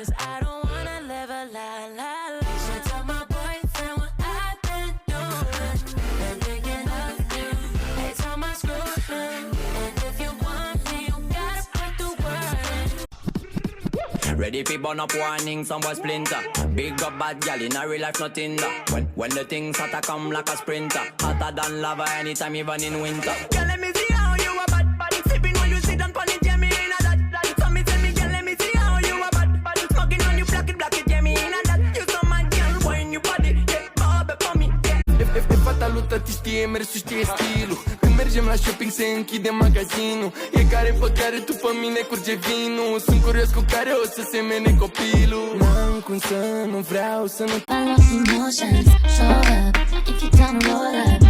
'cause I don't wanna live a lie. Should tell my boyfriend what I've been doing and thinking of you. Every time I screw him, and if you want me, you gotta put the word in. Ready fi burn up warning, some boy splinter. Big up bad gal in a real life, nothing that. When the things hotter come like a sprinter. Hotter than lava anytime, even in winter. Girl, let me see how you a bad. Sipping when you sit down pon it, yeah me in a that. So me tell me, girl, let me see how you a bad. Smoking when you block it, yeah me in a that. You so mad, girl, wine you body, yeah, babe for me, yeah. E fata lui tati știe, mersul știe stilul. Când mergem la shopping se închide magazinul. E care pe care tu pe mine curge vinul. Sunt curios cu care o să semene copilul. N-am cum să nu vreau să nu. I lost emotions, show up, if you down to roll up.